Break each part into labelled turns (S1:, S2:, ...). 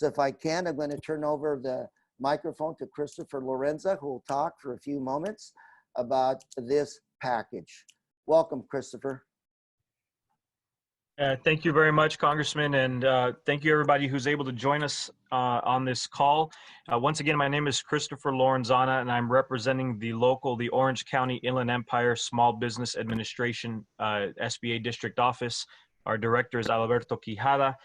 S1: So if I can, I'm going to turn over the microphone to Christopher Lorenza, who will talk for a few moments about this package. Welcome, Christopher.
S2: Thank you very much, Congressman, and thank you everybody who's able to join us on this call. Once again, my name is Christopher Lorenzana, and I'm representing the Orange County Inland Empire Small Business Administration SBA District Office. Our director is Alberto Quijada,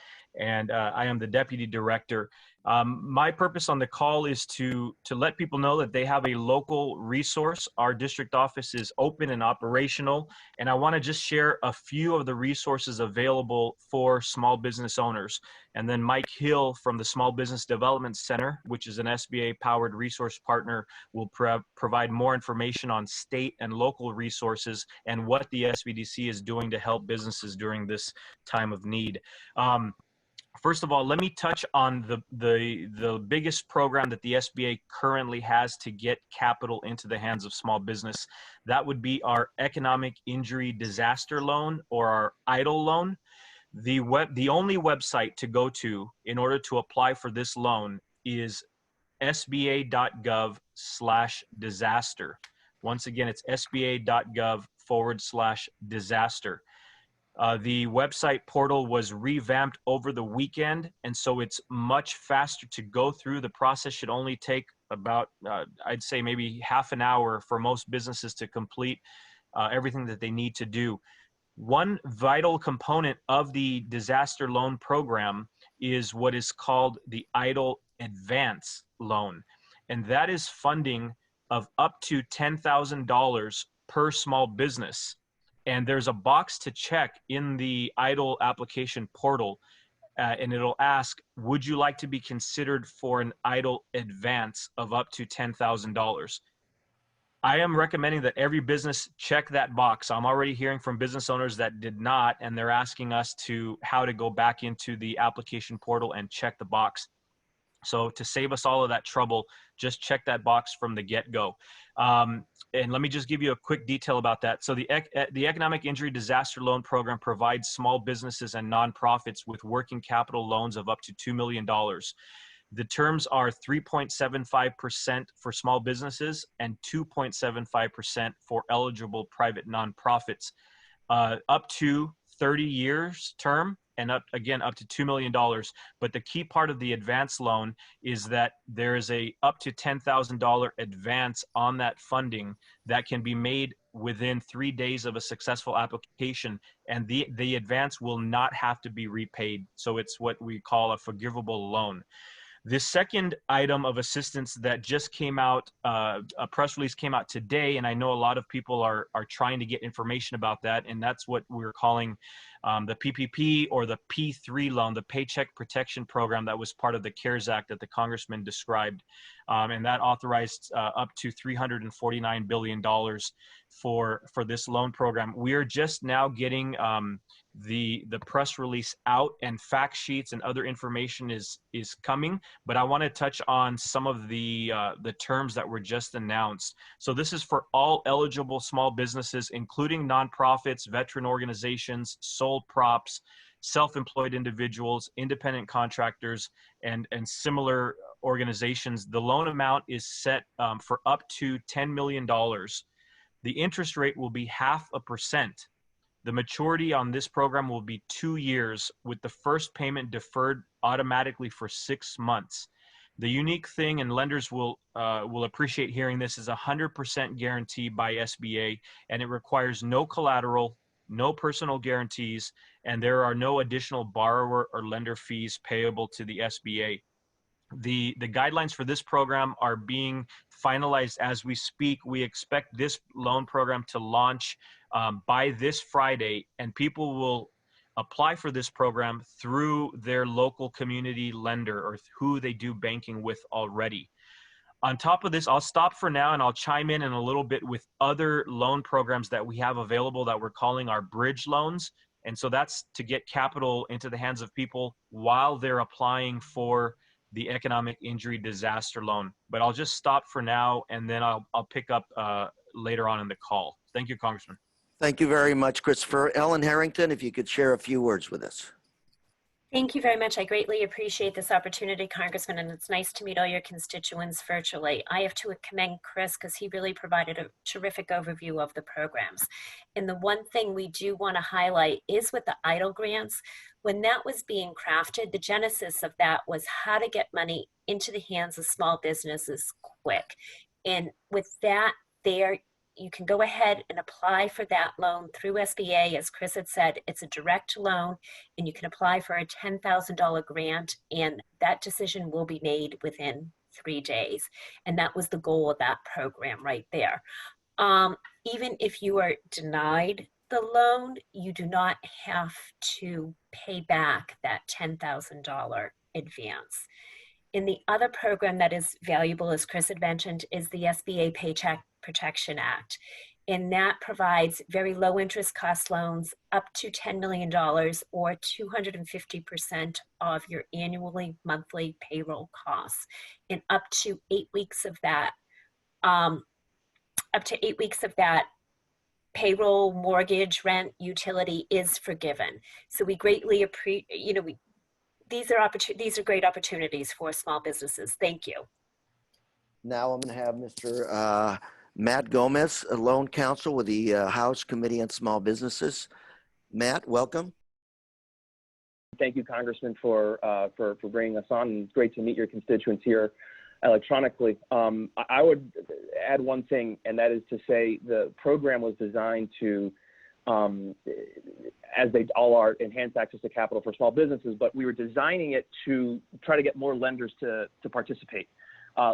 S2: and I am the Deputy Director. My purpose on the call is to let people know that they have a local resource. Our district office is open and operational, and I want to just share a few of the resources available for small business owners. And then Mike Hill from the Small Business Development Center, which is an SBA-powered resource partner, will provide more information on state and local resources and what the SBDC is doing to help businesses during this time of need. First of all, let me touch on the biggest program that the SBA currently has to get capital into the hands of small business. That would be our Economic Injury Disaster Loan, or our EIDL loan. The only website to go to in order to apply for this loan is sba.gov/disaster. Once again, it's sba.gov/disaster. The website portal was revamped over the weekend, and so it's much faster to go through. The process should only take about, I'd say maybe half an hour for most businesses to complete everything that they need to do. One vital component of the disaster loan program is what is called the EIDL Advance Loan, and that is funding of up to $10,000 per small business. And there's a box to check in the EIDL application portal, and it'll ask, would you like to be considered for an EIDL advance of up to $10,000? I am recommending that every business check that box. I'm already hearing from business owners that did not, and they're asking us how to go back into the application portal and check the box. So to save us all of that trouble, just check that box from the get-go. And let me just give you a quick detail about that. So the Economic Injury Disaster Loan Program provides small businesses and nonprofits with working capital loans of up to $2 million. The terms are 3.75% for small businesses and 2.75% for eligible private nonprofits, up to 30 years term, and up to $2 million. But the key part of the advance loan is that there is a up to $10,000 advance on that funding that can be made within 3 days of a successful application, and the advance will not have to be repaid. So it's what we call a forgivable loan. The second item of assistance that just came out, a press release came out today, and I know a lot of people are trying to get information about that, and that's what we're calling the PPP, or the P3 loan, the Paycheck Protection Program that was part of the CARES Act that the Congressman described. And that authorized up to $349 billion for this loan program. We are just now getting the press release out, and fact sheets and other information is coming, but I want to touch on some of the terms that were just announced. So this is for all eligible small businesses, including nonprofits, veteran organizations, sole props, self-employed individuals, independent contractors, and similar organizations. The loan amount is set for up to $10 million. The interest rate will be 0.5%. The maturity on this program will be 2 years, with the first payment deferred automatically for 6 months. The unique thing, and lenders will appreciate hearing this, is 100% guarantee by SBA, and it requires no collateral, no personal guarantees, and there are no additional borrower or lender fees payable to the SBA. The guidelines for this program are being finalized as we speak. We expect this loan program to launch by this Friday, and people will apply for this program through their local community lender or who they do banking with already. On top of this, I'll stop for now, and I'll chime in a little bit with other loan programs that we have available that we're calling our bridge loans. And so that's to get capital into the hands of people while they're applying for the Economic Injury Disaster Loan. But I'll just stop for now, and then I'll pick up later on in the call. Thank you, Congressman.
S1: Thank you very much, Christopher. Ellen Harrington, if you could share a few words with us.
S3: Thank you very much. I greatly appreciate this opportunity, Congressman, and it's nice to meet all your constituents virtually. I have to commend Chris because he really provided a terrific overview of the programs. And the one thing we do want to highlight is with the EIDL grants. When that was being crafted, the genesis of that was how to get money into the hands of small businesses quick. And with that, you can go ahead and apply for that loan through SBA. As Chris had said, it's a direct loan and you can apply for a $10,000 grant, and that decision will be made within 3 days. And that was the goal of that program right there. Even if you are denied the loan, you do not have to pay back that $10,000 advance. And the other program that is valuable, as Chris had mentioned, is the SBA Paycheck Protection Act. And that provides very low interest cost loans up to $10 million or 250% of your annually monthly payroll costs. And up to 8 weeks of that, payroll, mortgage, rent, utility is forgiven. So we greatly appreciate, these are great opportunities for small businesses. Thank you.
S1: Now I'm going to have Mr. Matt Gomez, a loan counsel with the House Committee on Small Businesses. Matt, welcome.
S4: Thank you, Congressman, for bringing us on. It's great to meet your constituents here electronically. I would add one thing, and that is to say the program was designed to, as they all are, enhance access to capital for small businesses, but we were designing it to try to get more lenders to participate.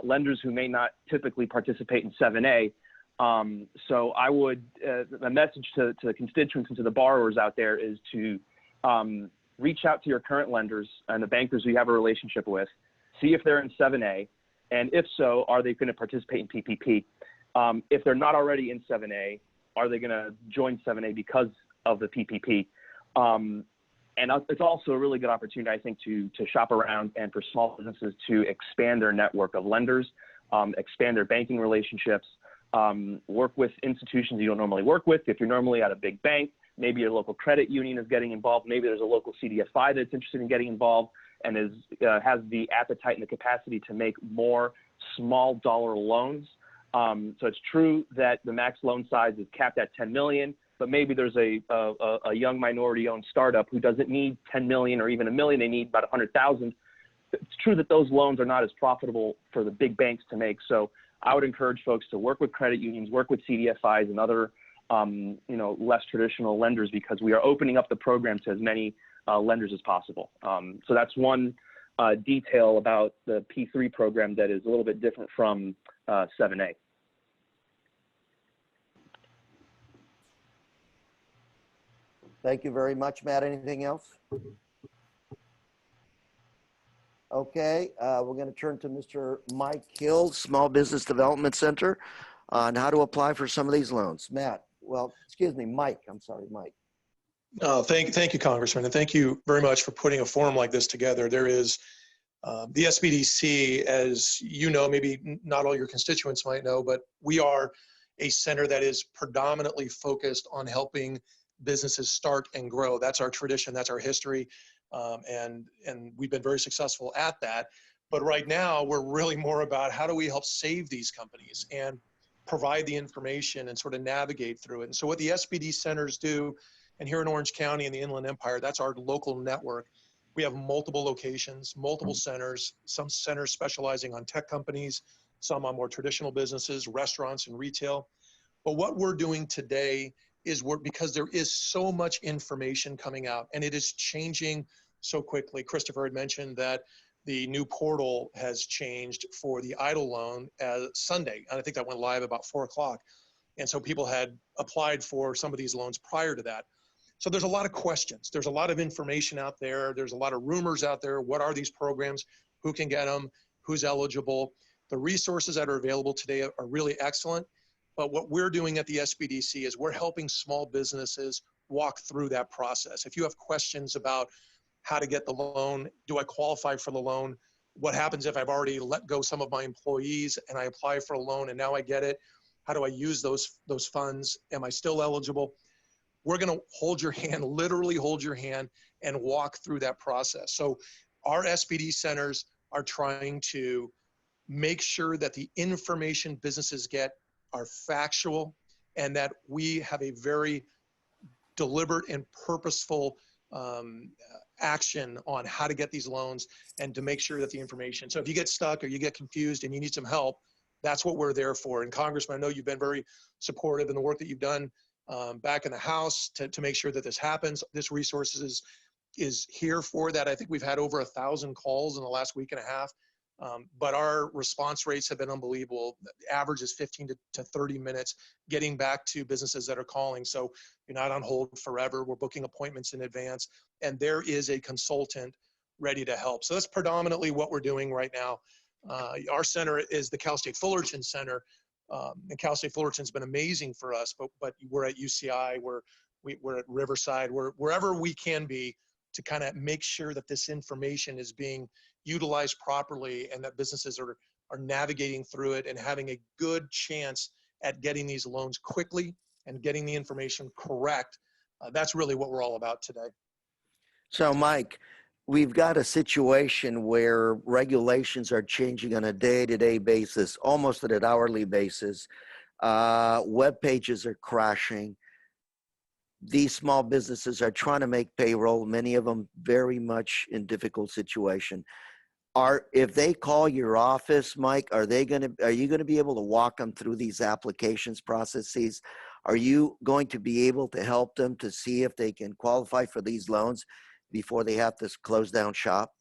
S4: Lenders who may not typically participate in 7A. So I would, the message to the constituents and to the borrowers out there is to reach out to your current lenders and the bankers who you have a relationship with, see if they're in 7A, and if so, are they going to participate in PPP? If they're not already in 7A, are they going to join 7A because of the PPP? And it's also a really good opportunity, I think, to shop around and for small businesses to expand their network of lenders, expand their banking relationships, work with institutions you don't normally work with. If you're normally at a big bank, maybe your local credit union is getting involved. Maybe there's a local CDFI that's interested in getting involved and has the appetite and the capacity to make more small dollar loans. So it's true that the max loan size is capped at 10 million. But maybe there's a young minority-owned startup who doesn't need 10 million or even $1 million. They need about 100,000. It's true that those loans are not as profitable for the big banks to make. So I would encourage folks to work with credit unions, work with CDFIs and other, less traditional lenders, because we are opening up the program to as many lenders as possible. So that's one detail about the P3 program that is a little bit different from 7A.
S1: Thank you very much, Matt. Anything else? Okay, we're going to turn to Mr. Mike Hill, Small Business Development Center, on how to apply for some of these loans. Matt, well, excuse me, Mike. I'm sorry, Mike.
S5: Thank you, Congressman, and thank you very much for putting a forum like this together. There is the SBDC, as you know, maybe not all your constituents might know, but we are a center that is predominantly focused on helping businesses start and grow. That's our tradition, that's our history, and we've been very successful at that. But right now, we're really more about how do we help save these companies and provide the information and sort of navigate through it. And so what the SBD centers do, and here in Orange County and the Inland Empire, that's our local network. We have multiple locations, multiple centers, some centers specializing on tech companies, some on more traditional businesses, restaurants and retail. But what we're doing today is because there is so much information coming out and it is changing so quickly. Christopher had mentioned that the new portal has changed for the EIDL loan Sunday. And I think that went live about 4 o'clock. And so people had applied for some of these loans prior to that. So there's a lot of questions. There's a lot of information out there. There's a lot of rumors out there. What are these programs? Who can get them? Who's eligible? The resources that are available today are really excellent. But what we're doing at the SBDC is we're helping small businesses walk through that process. If you have questions about how to get the loan, do I qualify for the loan? What happens if I've already let go some of my employees and I apply for a loan and now I get it? How do I use those funds? Am I still eligible? we're going to hold your hand, literally hold your hand, and walk through that process. So our SPD centers are trying to make sure that the information businesses get are factual, and that we have a very deliberate and purposeful action on how to get these loans and to make sure that the information. So if you get stuck or you get confused and you need some help, that's what we're there for. And Congressman, I know you've been very supportive in the work that you've done back in the House to make sure that this happens. This resource is here for that. I think we've had over 1,000 calls in the last week and a half. But our response rates have been unbelievable. The average is 15 to 30 minutes getting back to businesses that are calling. So you're not on hold forever. We're booking appointments in advance, and there is a consultant ready to help. So that's predominantly what we're doing right now. Our center is the Cal State Fullerton Center, and Cal State Fullerton's been amazing for us, but we're at UCI, we're at Riverside, wherever we can be to kind of make sure that this information is being utilized properly and that businesses are navigating through it and having a good chance at getting these loans quickly and getting the information correct. That's really what we're all about today.
S1: So, Mike, we've got a situation where regulations are changing on a day-to-day basis, almost at an hourly basis. Web pages are crashing. These small businesses are trying to make payroll, many of them very much in difficult situation. If they call your office, Mike, are you going to be able to walk them through these applications processes? Are you going to be able to help them to see if they can qualify for these loans before they have to close down shop?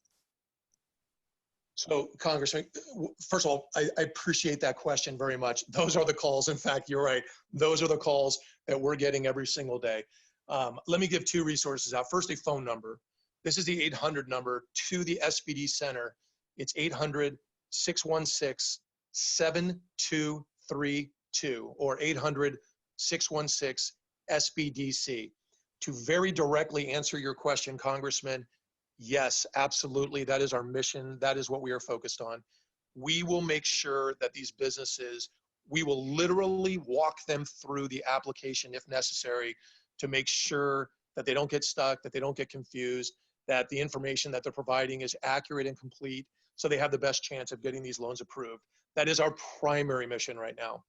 S5: So, Congressman, first of all, I appreciate that question very much. Those are the calls. In fact, you're right. Those are the calls that we're getting every single day. Let me give two resources out. First, a phone number. This is the 800 number to the SPD Center. It's 800-616-7232 or 800-616-SBDC. To very directly answer your question, Congressman, yes, absolutely. That is our mission. That is what we are focused on. We will make sure that these businesses, we will literally walk them through the application if necessary to make sure that they don't get stuck, that they don't get confused, that the information that they're providing is accurate and complete so they have the best chance of getting these loans approved. That is our primary mission right now.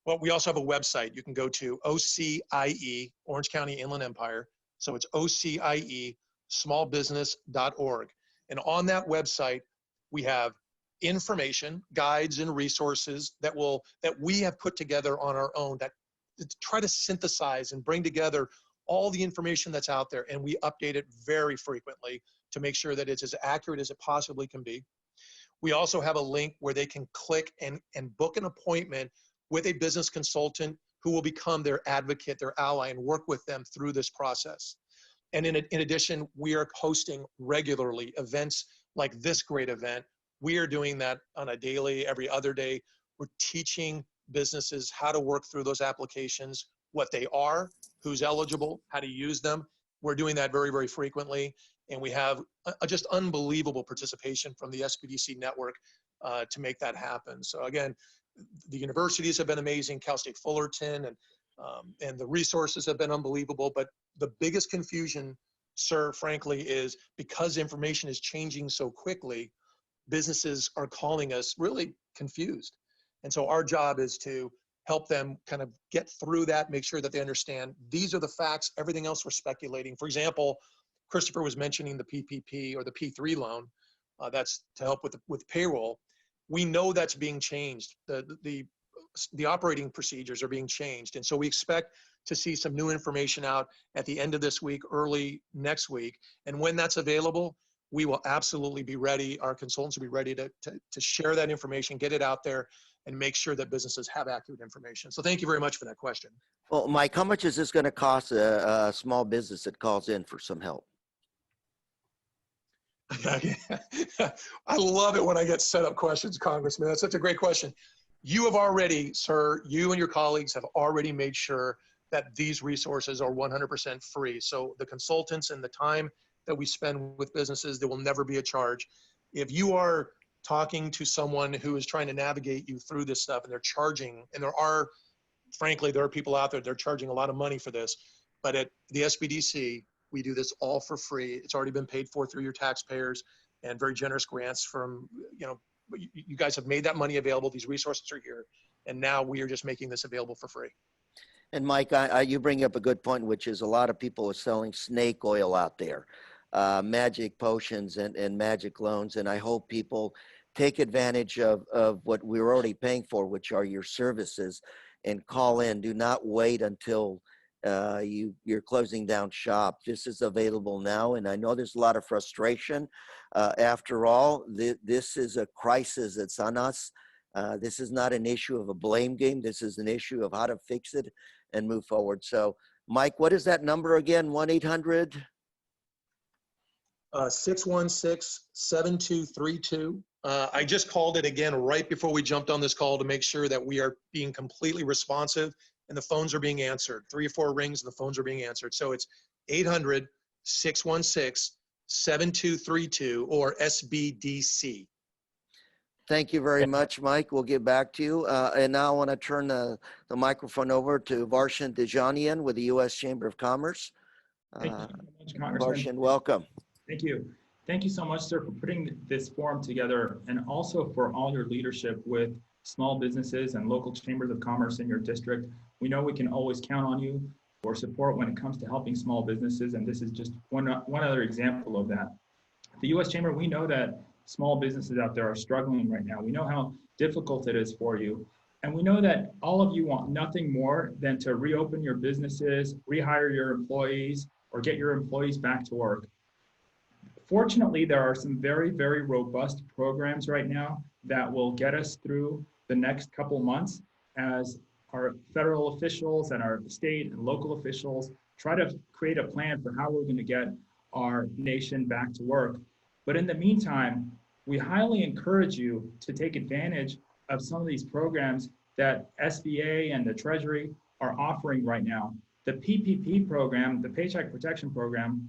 S5: But we also have a website. You can go to OCIE, Orange County Inland Empire. So it's OCIE smallbusiness.org. And on that website, we have information, guides, and resources that we have put together on our own that try to synthesize and bring together all the information that's out there. And we update it very frequently to make sure that it's as accurate as it possibly can be. We also have a link where they can click and book an appointment with a business consultant who will become their advocate, their ally, and work with them through this process. And in addition, we are hosting regularly events like this great event. We are doing that on a daily, every other day. We're teaching businesses how to work through those applications, what they are, who's eligible, how to use them. We're doing that very, very frequently. And we have just unbelievable participation from the SBDC network to make that happen. So again, the universities have been amazing, Cal State Fullerton, and the resources have been unbelievable. But the biggest confusion, sir, frankly, is because information is changing so quickly, businesses are calling us really confused. And so our job is to help them kind of get through that, make sure that they understand these are the facts, everything else we're speculating. For example, Christopher was mentioning the PPP or the P3 loan. That's to help with payroll. We know that's being changed. The operating procedures are being changed. And so we expect to see some new information out at the end of this week, early next week. And when that's available, we will absolutely be ready. Our consultants will be ready to share that information, get it out there, and make sure that businesses have accurate information. So thank you very much for that question.
S1: Well, Mike, how much is this going to cost a small business that calls in for some help?
S5: I love it when I get set up questions, Congressman. That's such a great question. You have already, sir, you and your colleagues have already made sure that these resources are 100% free. So the consultants and the time that we spend with businesses, there will never be a charge. If you are talking to someone who is trying to navigate you through this stuff and they're charging, and frankly, there are people out there, they're charging a lot of money for this. But at the SBDC, we do this all for free. It's already been paid for through your taxpayers and very generous grants from, you guys have made that money available. These resources are here. And now we are just making this available for free.
S1: And Mike, you bring up a good point, which is a lot of people are selling snake oil out there, magic potions and magic loans. And I hope people take advantage of what we're already paying for, which are your services, and call in. Do not wait until you're closing down shop. This is available now. And I know there's a lot of frustration. After all, this is a crisis that's on us. This is not an issue of a blame game. This is an issue of how to fix it and move forward. So, Mike, what is that number again? 1-800?
S5: 616-7232. I just called it again right before we jumped on this call to make sure that we are being completely responsive and the phones are being answered. 3 or 4 rings and the phones are being answered. So it's 800-616-7232 or SBDC.
S1: Thank you very much, Mike. We'll get back to you. And now I want to turn the microphone over to Varshan Dejanian with the U.S. Chamber of Commerce.
S6: Thank you so much, Congressman.
S1: Varshan, welcome.
S6: Thank you. Thank you so much, sir, for putting this forum together and also for all your leadership with small businesses and local chambers of commerce in your district. We know we can always count on you for support when it comes to helping small businesses, and this is just one other example of that. The U.S. Chamber, we know that small businesses out there are struggling right now. We know how difficult it is for you. And we know that all of you want nothing more than to reopen your businesses, rehire your employees, or get your employees back to work. Fortunately, there are some very, very robust programs right now that will get us through the next couple months as our federal officials and our state and local officials try to create a plan for how we're going to get our nation back to work. But in the meantime, we highly encourage you to take advantage of some of these programs that SBA and the Treasury are offering right now. The PPP program, the Paycheck Protection Program,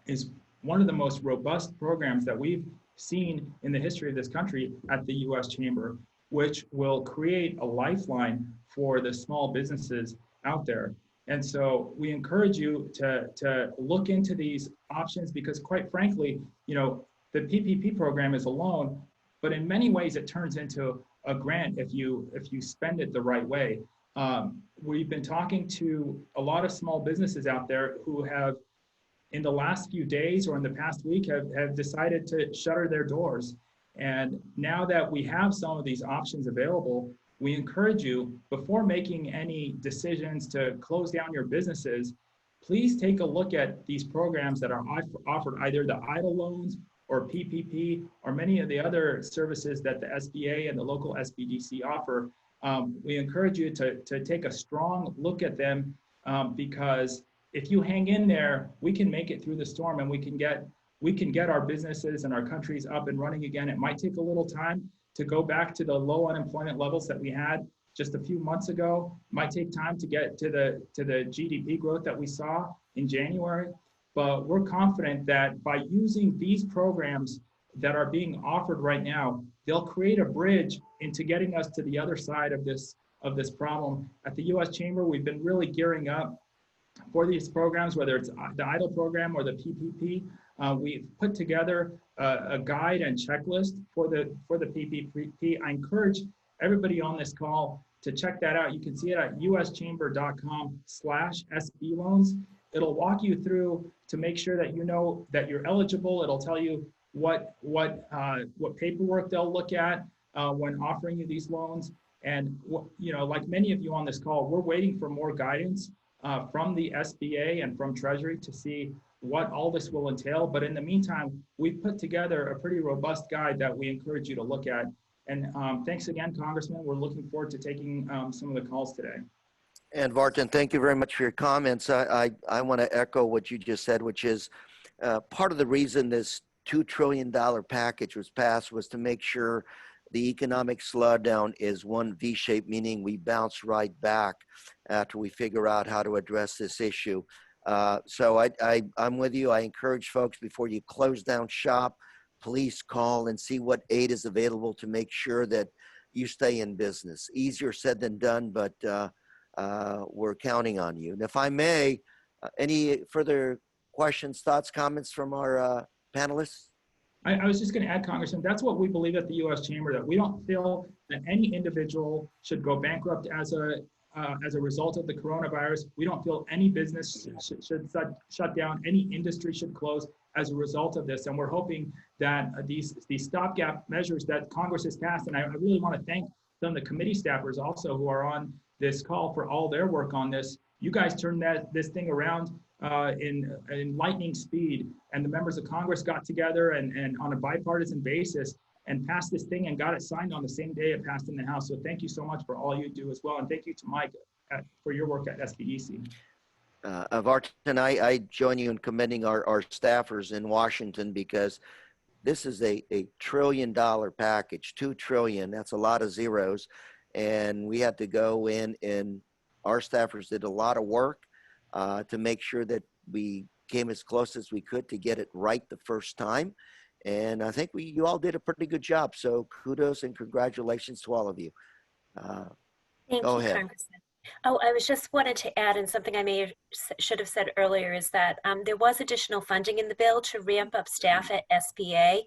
S6: is one of the most robust programs that we've seen in the history of this country at the U.S. Chamber, which will create a lifeline for the small businesses out there. And so we encourage you to look into these options because, quite frankly, the PPP program is a loan, but in many ways it turns into a grant if you spend it the right way. We've been talking to a lot of small businesses out there who have, in the last few days or in the past week, have decided to shutter their doors. And now that we have some of these options available, we encourage you, before making any decisions to close down your businesses, please take a look at these programs that are offered, either the EIDL loans or PPP or many of the other services that the SBA and the local SBDC offer. We encourage you to take a strong look at them because if you hang in there, we can make it through the storm and we can get our businesses and our countries up and running again. It might take a little time to go back to the low unemployment levels that we had just a few months ago. It might take time to get to the GDP growth that we saw in January. But we're confident that by using these programs that are being offered right now, they'll create a bridge into getting us to the other side of this problem. At the U.S. Chamber, we've been really gearing up for these programs, whether it's the EIDL program or the PPP. We've put together a guide and checklist for the PPP. I encourage everybody on this call to check that out. You can see it at uschamber.com/SB loans. It'll walk you through to make sure that you know that you're eligible. It'll tell you what paperwork they'll look at when offering you these loans. And like many of you on this call, we're waiting for more guidance from the SBA and from Treasury to see what all this will entail. But in the meantime, we've put together a pretty robust guide that we encourage you to look at. And thanks again, Congressman. We're looking forward to taking some of the calls today.
S1: And Vartan, thank you very much for your comments. I want to echo what you just said, which is part of the reason this $2 trillion package was passed was to make sure the economic slowdown is one V-shape, meaning we bounce right back after we figure out how to address this issue. So I'm with you. I encourage folks, before you close down shop, please call and see what aid is available to make sure that you stay in business. Easier said than done, but we're counting on you. And if I may, Any further questions, thoughts, comments from our panelists?
S6: I was just going to add, Congressman, that's what we believe at the U.S. Chamber, that we don't feel that any individual should go bankrupt as a result of the coronavirus. We don't feel any business should shut down, any industry should close as a result of this. And we're hoping that these stopgap measures that Congress has passed, and I really want to thank some of the committee staffers also who are on this call for all their work on this. You guys turned this thing around in lightning speed, and the members of Congress got together and on a bipartisan basis and passed this thing and got it signed on the same day it passed in the House. So thank you so much for all you do as well. And thank you to Mike for your work at SBDC.
S1: Vartan, I join you in commending our staffers in Washington, because this is a $1 trillion package, 2 trillion. That's a lot of zeros. And we had to go in, and our staffers did a lot of work to make sure that we came as close as we could to get it right the first time. And I think you all did a pretty good job. So kudos and congratulations to all of you.
S3: Thank
S1: Go
S3: you,
S1: ahead.
S3: Congressman. Oh, I was just wanted to add, and something I should have said earlier, is that there was additional funding in the bill to ramp up staff at SBA.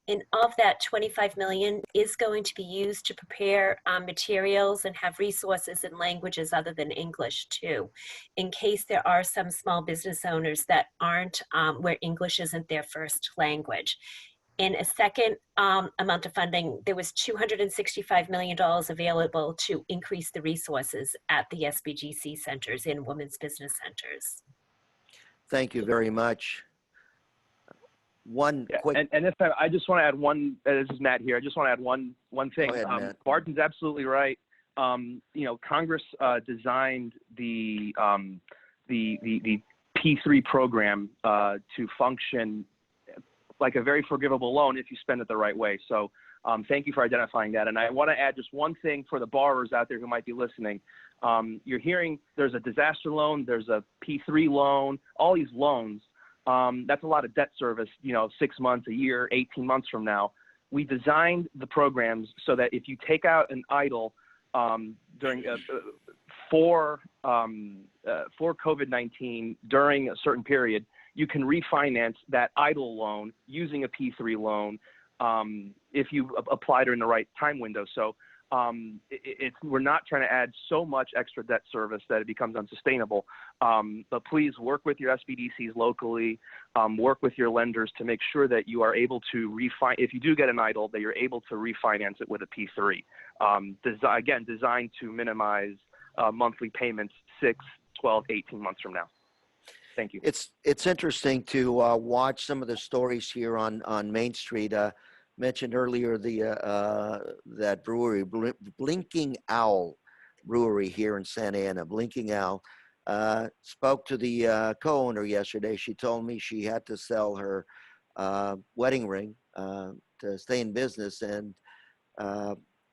S3: And of that, 25 million is going to be used to prepare materials and have resources in languages other than English too, in case there are some small business owners that aren't, where English isn't their first language. In a second amount of funding, there was $265 million available to increase the resources at the SBGC centers in women's business centers.
S1: Thank you very much. One quick.
S4: And this time, I just want to add one. This is Matt here. I just want to add one thing.
S1: Go ahead, Matt.
S4: Barton's absolutely right. Congress designed the P3 program to function like a very forgivable loan if you spend it the right way. So thank you for identifying that. And I want to add just one thing for the borrowers out there who might be listening. You're hearing there's a disaster loan, there's a P3 loan, all these loans. That's a lot of debt service, 6 months, a year, 18 months from now. We designed the programs so that if you take out an EIDL during for COVID-19 during a certain period, you can refinance that EIDL loan using a P3 loan if you apply during the right time window. So we're not trying to add so much extra debt service that it becomes unsustainable. But please work with your SBDCs locally, work with your lenders to make sure that you are able to if you do get an EIDL, that you're able to refinance it with a P3. Again, designed to minimize monthly payments 6, 12, 18 months from now. Thank you.
S1: It's interesting to watch some of the stories here on Main Street. Mentioned earlier that brewery, Blinking Owl Brewery here in Santa Ana. Blinking Owl. Spoke to the co-owner yesterday. She told me she had to sell her wedding ring to stay in business, and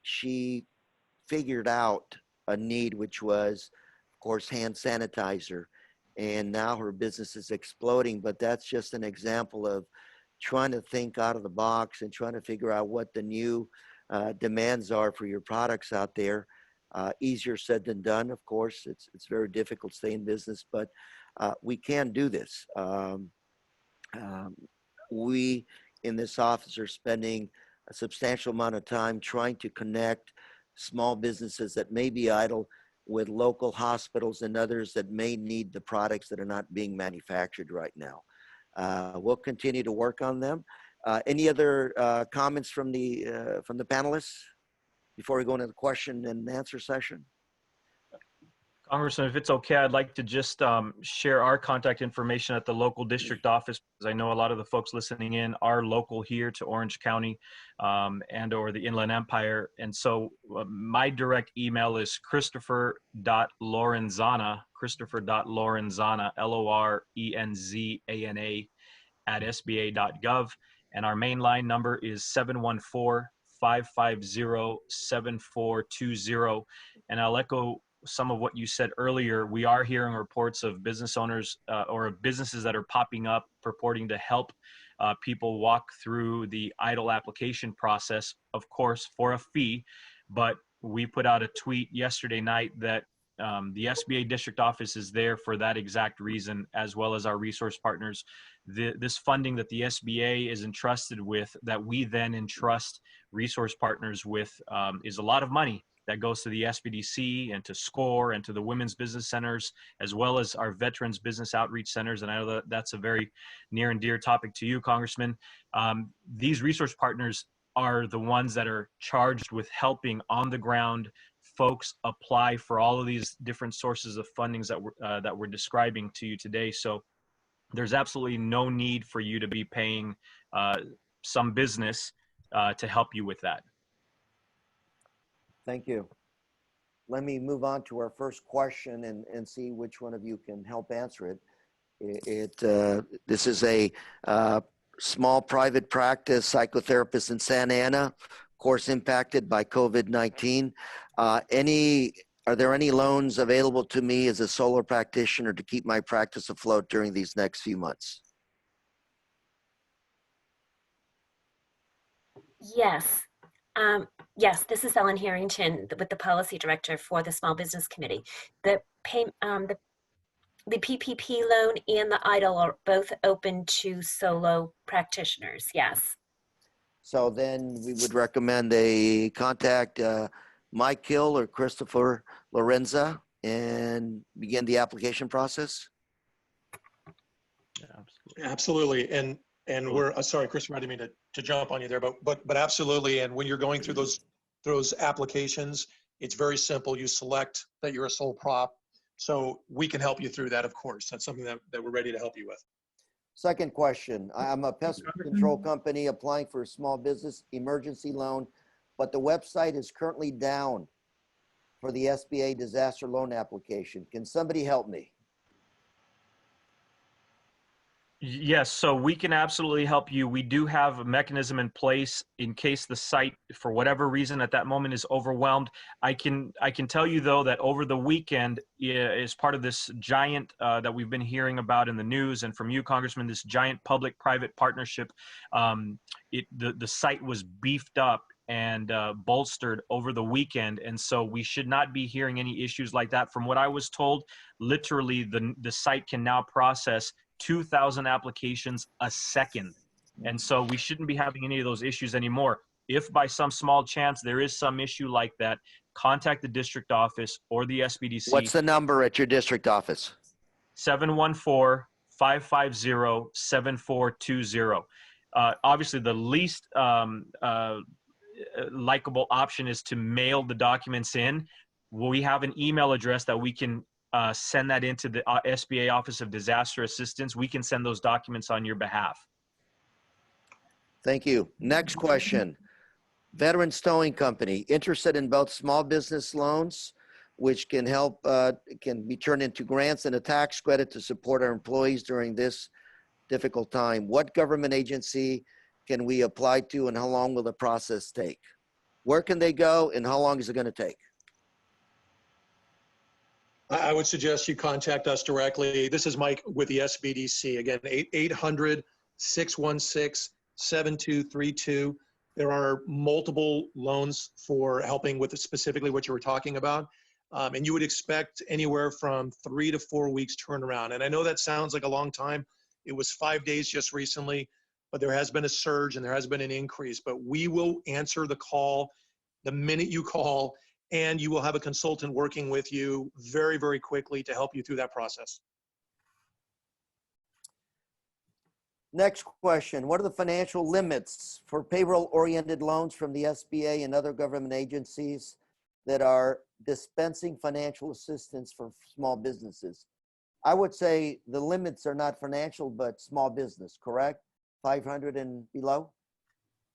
S1: she figured out a need, which was, of course, hand sanitizer. And now her business is exploding. But that's just an example of trying to think out of the box and trying to figure out what the new demands are for your products out there. Easier said than done, of course. It's very difficult to stay in business, but we can do this. We in this office are spending a substantial amount of time trying to connect small businesses that may be idle with local hospitals and others that may need the products that are not being manufactured right now. We'll continue to work on them. Any other comments from the panelists before we go into the question and answer session?
S2: Congressman, if it's okay, I'd like to just share our contact information at the local district office, because I know a lot of the folks listening in are local here to Orange County and or the Inland Empire. And so my direct email is Christopher.Lorenzana, LORENZANA, @sba.gov. And our main line number is 714-550-7420. And I'll echo some of what you said earlier. We are hearing reports of business owners or of businesses that are popping up purporting to help people walk through the EIDL application process, of course, for a fee. But we put out a tweet yesterday night that The SBA district office is there for that exact reason, as well as our resource partners. This funding that the SBA is entrusted with, that we then entrust resource partners with, is a lot of money that goes to the SBDC and to SCORE and to the women's business centers, as well as our veterans business outreach centers. And I know that that's a very near and dear topic to you, Congressman. These resource partners are the ones that are charged with helping on the ground folks apply for all of these different sources of fundings that we're describing to you today. So there's absolutely no need for you to be paying some business to help you with that.
S1: Thank you. Let me move on to our first question and see which one of you can help answer it. This is a small private practice psychotherapist in Santa Ana, of course impacted by COVID-19. Are there any loans available to me as a solo practitioner to keep my practice afloat during these next few months?
S3: Yes. Yes, this is Ellen Harrington with the Policy Director for the Small Business Committee. The PPP loan and the EIDL are both open to solo practitioners, yes.
S1: So then we would recommend they contact Mike Hill or Christopher Lorenza and begin the application process?
S2: Yeah, absolutely.
S5: Absolutely. And we're sorry, Christopher, I didn't mean to jump on you there, but absolutely. And when you're going through those applications, it's very simple. You select that you're a sole prop. So we can help you through that, of course. That's something that we're ready to help you with.
S1: Second question. I'm a pest control company applying for a small business emergency loan, but the website is currently down for the SBA disaster loan application. Can somebody help me?
S2: Yes, so we can absolutely help you. We do have a mechanism in place in case the site, for whatever reason at that moment, is overwhelmed. I can tell you, though, that over the weekend, as part of this giant that we've been hearing about in the news and from you, Congressman, this giant public-private partnership, the site was beefed up and bolstered over the weekend. And so we should not be hearing any issues like that. From what I was told, literally the site can now process 2,000 applications a second. And so we shouldn't be having any of those issues anymore. If by some small chance there is some issue like that, contact the district office or the SBDC.
S1: What's the number at your district office?
S2: 714-550-7420. Obviously, the least likable option is to mail the documents in. We have an email address that we can send that into the SBA Office of Disaster Assistance. We can send those documents on your behalf.
S1: Thank you. Next question. Veterans Towing Company, interested in both small business loans, which can help, can be turned into grants and a tax credit to support our employees during this difficult time. What government agency can we apply to and how long will the process take? Where can they go and how long is it going to take?
S5: I would suggest you contact us directly. This is Mike with the SBDC. Again, 800-616-7232. There are multiple loans for helping with specifically what you were talking about. And you would expect anywhere from 3 to 4 weeks turnaround. And I know that sounds like a long time. It was 5 days just recently, but there has been a surge and there has been an increase. But we will answer the call the minute you call, and you will have a consultant working with you very, very quickly to help you through that process.
S1: Next question. What are the financial limits for payroll-oriented loans from the SBA and other government agencies that are dispensing financial assistance for small businesses? I would say the limits are not financial, but small business, correct? 500 and below?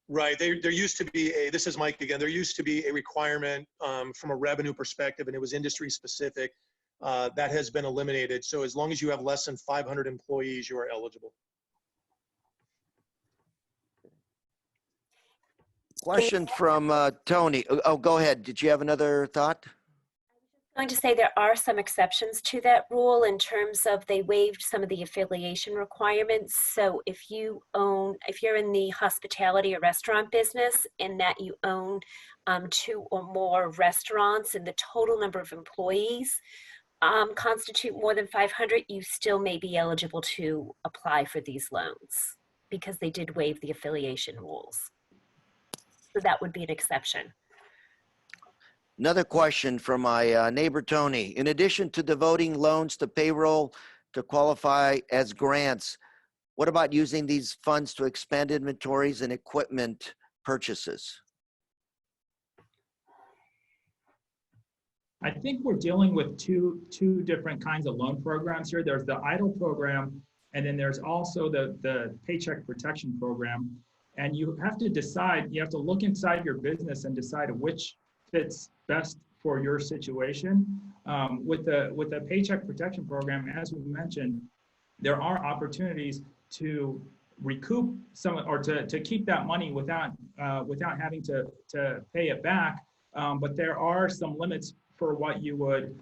S5: Right. There used to be this is Mike again, there used to be a requirement from a revenue perspective, and it was industry specific. That has been eliminated. So as long as you have less than 500 employees, you are eligible.
S1: Question from Tony. Oh, go ahead. Did you have another thought?
S3: I'm going to say there are some exceptions to that rule in terms of they waived some of the affiliation requirements. So if you're in the hospitality or restaurant business and that you own 2 or more restaurants and the total number of employees constitute more than 500, you still may be eligible to apply for these loans because they did waive the affiliation rules. So that would be an exception.
S1: Another question from my neighbor, Tony. In addition to devoting loans to payroll to qualify as grants, what about using these funds to expand inventories and equipment purchases?
S6: I think we're dealing with two different kinds of loan programs here. There's the EIDL program, and then there's also the Paycheck Protection Program. And you have to decide, you have to look inside your business and decide which fits best for your situation. With the Paycheck Protection Program, as we mentioned, there are opportunities to recoup some, or to keep that money without having to pay it back. But there are some limits for what you would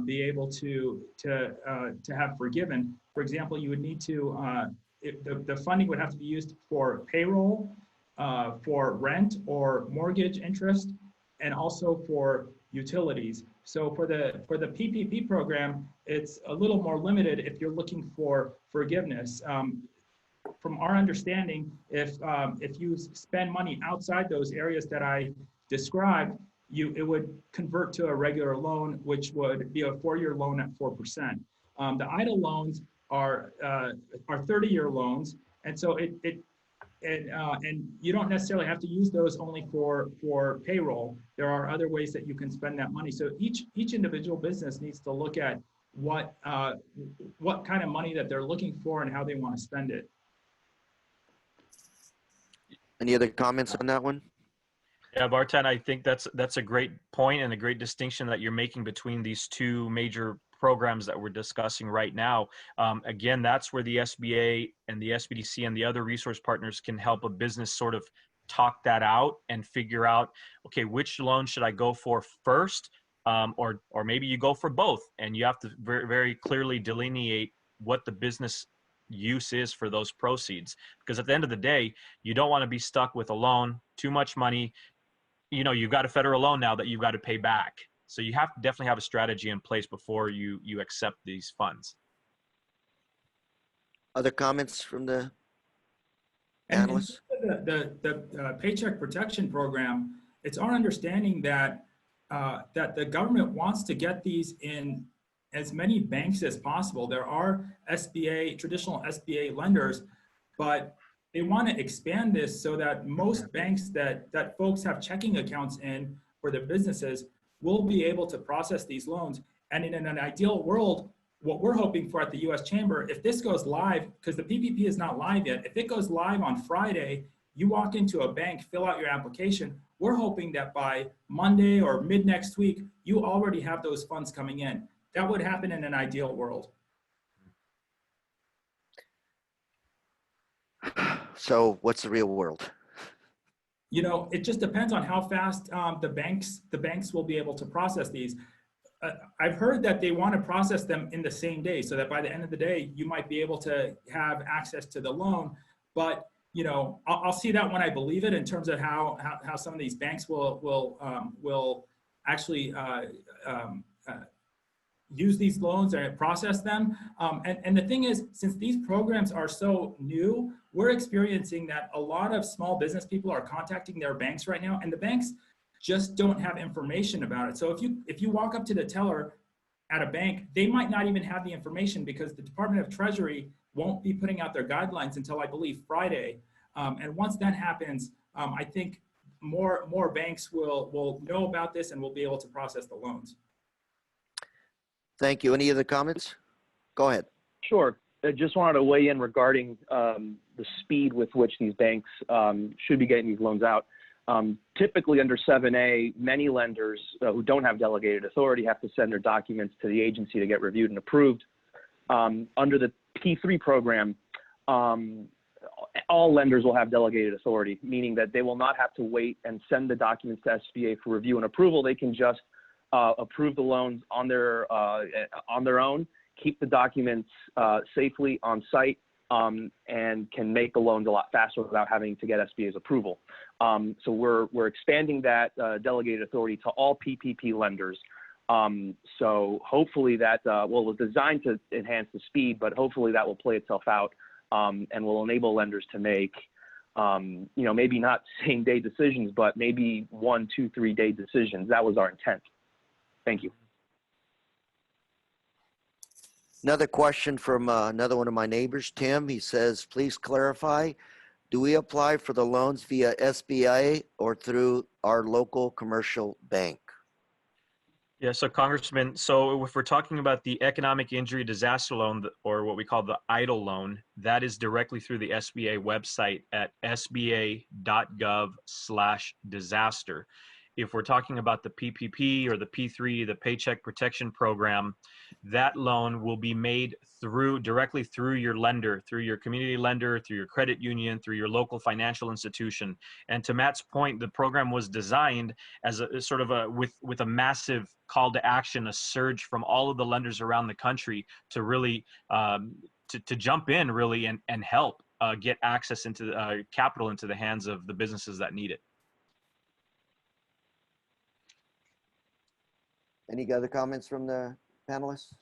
S6: be able to have forgiven. For example, you would need to, the funding would have to be used for payroll, for rent or mortgage interest, and also for utilities. So for the PPP program, it's a little more limited if you're looking for forgiveness. From our understanding, if you spend money outside those areas that I described, it would convert to a regular loan, which would be a 4-year loan at 4%. The EIDL loans are 30-year loans, and so and you don't necessarily have to use those only for payroll. There are other ways that you can spend that money. So each individual business needs to look at what kind of money that they're looking for and how they want to spend it.
S1: Any other comments on that one?
S2: Yeah, Barton, I think that's a great point and a great distinction that you're making between these two major programs that we're discussing right now. Again, that's where the SBA and the SBDC and the other resource partners can help a business sort of talk that out and figure out, okay, which loan should I go for first? Or maybe you go for both, and you have to very, very clearly delineate what the business use is for those proceeds. Because at the end of the day, you don't want to be stuck with a loan, too much money. You know, you've got a federal loan now that you've got to pay back. So you have to definitely have a strategy in place before you accept these funds.
S1: Other comments from the analysts?
S6: The Paycheck Protection Program, it's our understanding that that the government wants to get these in as many banks as possible. There are traditional SBA lenders, but they want to expand this so that most banks that folks have checking accounts in for their businesses will be able to process these loans. And in an ideal world, what we're hoping for at the U.S. Chamber, if this goes live, because the PPP is not live yet, if it goes live on Friday, you walk into a bank, fill out your application, we're hoping that by Monday or mid next week, you already have those funds coming in. That would happen in an ideal world.
S1: So what's the real world?
S6: You know, it just depends on how fast the banks will be able to process these. I've heard that they want to process them in the same day, so that by the end of the day, you might be able to have access to the loan. But you know, I'll see that when I believe it, in terms of how some of these banks will actually use these loans and process them. And the thing is, since these programs are so new, we're experiencing that a lot of small business people are contacting their banks right now, and the banks just don't have information about it. So if you walk up to the teller at a bank, they might not even have the information, because the Department of Treasury won't be putting out their guidelines until, I believe, Friday. And once that happens, I think more banks will know about this and will be able to process the loans.
S1: Thank you. Any other comments? Go ahead.
S4: Sure. I just wanted to weigh in regarding the speed with which these banks should be getting these loans out. Typically under 7A, many lenders who don't have delegated authority have to send their documents to the agency to get reviewed and approved. Under the P3 program, all lenders will have delegated authority, meaning that they will not have to wait and send the documents to SBA for review and approval. They can just approve the loans on their own, keep the documents safely on site, and can make the loans a lot faster without having to get SBA's approval. So we're expanding that delegated authority to all PPP lenders. So hopefully that, well, it was designed to enhance the speed, but hopefully that will play itself out and will enable lenders to make, you know, maybe not same day decisions, but maybe 1, 2, 3 day decisions. That was our intent. Thank you.
S1: Another question from another one of my neighbors, Tim. He says, please clarify, do we apply for the loans via SBA or through our local commercial bank?
S2: Yeah, so Congressman, so if we're talking about the economic injury disaster loan, or what we call the EIDL loan, that is directly through the SBA website at sba.gov/disaster. If we're talking about the PPP or the P3, the Paycheck Protection Program, that loan will be made directly through your lender, through your community lender, through your credit union, through your local financial institution. And to Matt's point, the program was designed as a sort of with a massive call to action, a surge from all of the lenders around the country to really to jump in really and help get access into capital into the hands of the businesses that need it.
S1: Any other comments from the panelists?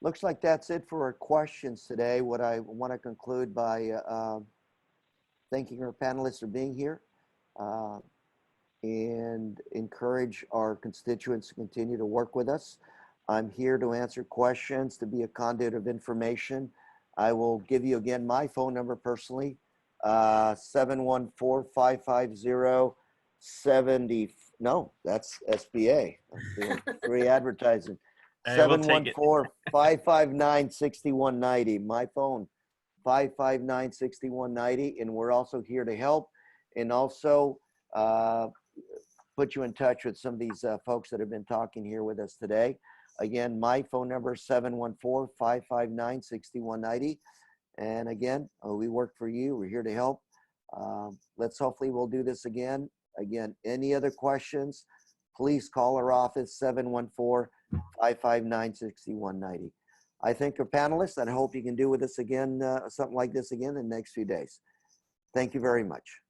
S1: Looks like that's it for our questions today. What I want to conclude by thanking our panelists for being here and encourage our constituents to continue to work with us. I'm here to answer questions, to be a conduit of information. I will give you again my phone number personally, 714-550-70. No, that's SBA. Free advertising. 714-559-6190. My phone, 559-6190. And we're also here to help and also put you in touch with some of these folks that have been talking here with us today. Again, my phone number is 714-559-6190. And again, we work for you. We're here to help. Let's hopefully we'll do this again. Again, any other questions, please call our office, 714-559-6190. I thank our panelists and I hope you can do with us again, something like this again in the next few days. Thank you very much.